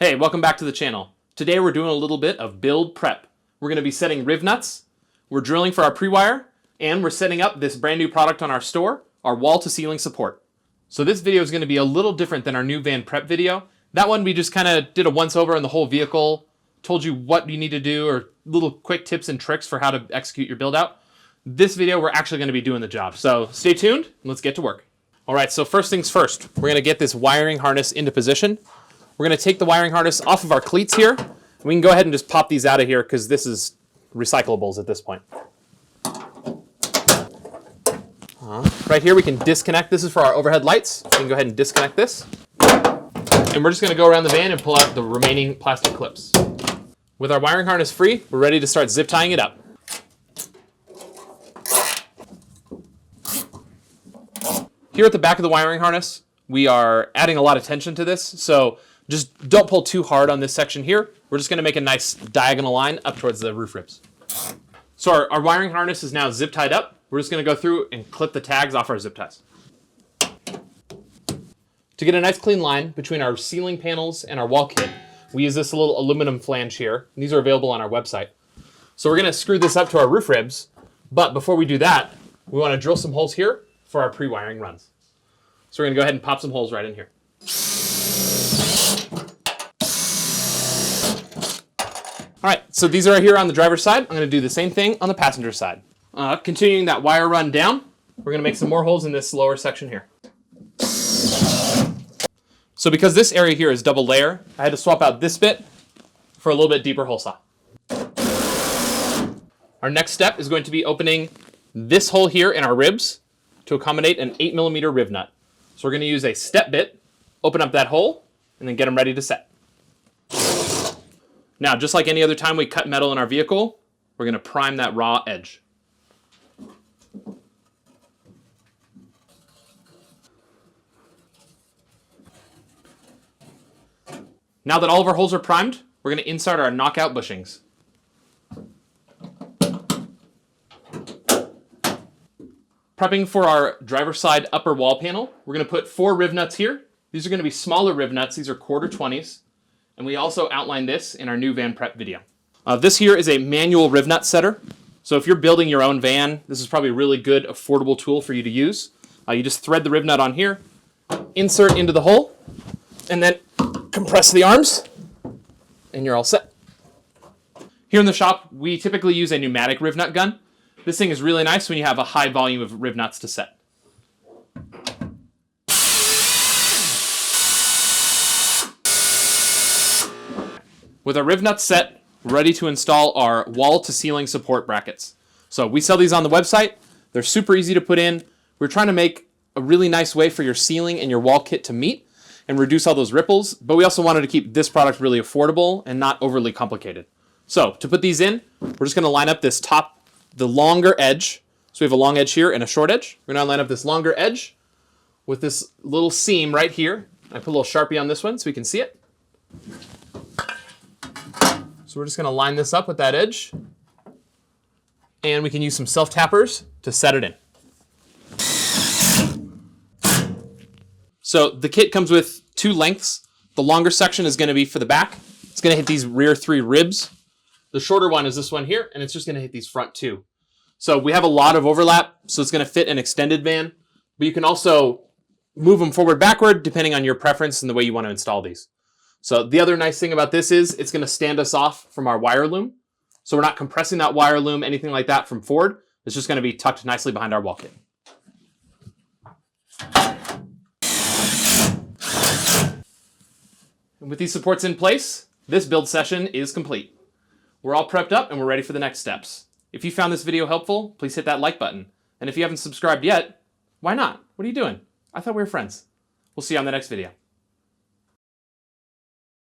Hey, welcome back to the channel. Today we're doing a little bit of build prep. We're going to be setting Rivnuts, we're drilling for our pre-wire, and we're setting up this brand new product on our store, our wall-to-ceiling support. So this video is going to be a little different than our new van prep video. That one we just kind of did a once-over on the whole vehicle, told you what you need to do, or little quick tips and tricks for how to execute your build out. This video we're actually going to be doing the job. So stay tuned and let's get to work. All right, so first things first, we're going to get this wiring harness into position. We're going to take the wiring harness off of our cleats here. We can go ahead and just pop these out of here because this is recyclables at this point. Right here we can disconnect. This is for our overhead lights. We can go ahead and disconnect this. And we're just going to go around the van and pull out the remaining plastic clips. With our wiring harness free, we're ready to start zip tying it up. Here at the back of the wiring harness, we are adding a lot of tension to this, so just don't pull too hard on this section here. We're just going to make a nice diagonal line up towards the roof ribs. So our wiring harness is now zip tied up. We're just going to go through and clip the tags off our zip ties. To get a nice clean line between our ceiling panels and our wall kit, we use this little aluminum flange here. These are available on our website. So we're going to screw this up to our roof ribs, but before we do that, we want to drill some holes here for our pre-wiring runs. So we're going to go ahead and pop some holes right in here. All right, so these are here on the driver's side. I'm going to do the same thing on the passenger side. Continuing that wire run down, we're going to make some more holes in this lower section here. So because this area here is double layer, I had to swap out this bit for a little bit deeper hole saw. Our next step is going to be opening this hole here in our ribs to accommodate an 8mm rib nut. So we're going to use a step bit, open up that hole, and then get them ready to set. Now, just like any other time we cut metal in our vehicle, we're going to prime that raw edge. Now that all of our holes are primed, we're going to insert our knockout bushings. Prepping for our driver's side upper wall panel, we're going to put 4 Rivnuts here. These are going to be smaller Rivnuts. These are 1/4 20s. And we also outlined this in our new van prep video. This here is a manual Rivnut setter. So if you're building your own van, this is probably a really good, affordable tool for you to use. You just thread the Rivnut on here, insert into the hole, and then compress the arms, and you're all set. Here in the shop, we typically use a pneumatic Rivnut gun. This thing is really nice when you have a high volume of Rivnuts to set. With our Rivnuts set, we're ready to install our wall-to-ceiling support brackets. So we sell these on the website. They're super easy to put in. We're trying to make a really nice way for your ceiling and your wall kit to meet and reduce all those ripples, but we also wanted to keep this product really affordable and not overly complicated. So to put these in, we're just going to line up this the longer edge. So we have a long edge here and a short edge. We're going to line up this longer edge with this little seam right here. I put a little Sharpie on this one so we can see it. So we're just going to line this up with that edge, and we can use some self-tappers to set it in. So the kit comes with 2 lengths. The longer section is going to be for the back. It's going to hit these rear 3 ribs. The shorter one is this one here, and it's just going to hit these front 2. So we have a lot of overlap, so it's going to fit an extended van, but you can also move them forward, backward, depending on your preference and the way you want to install these. So the other nice thing about this is it's going to stand us off from our wire loom. So we're not compressing that wire loom, anything like that from forward. It's just going to be tucked nicely behind our wall kit. And with these supports in place, this build session is complete. We're all prepped up and we're ready for the next steps. If you found this video helpful, please hit that like button. And if you haven't subscribed yet, why not? What are you doing? I thought we were friends. We'll see you on the next video.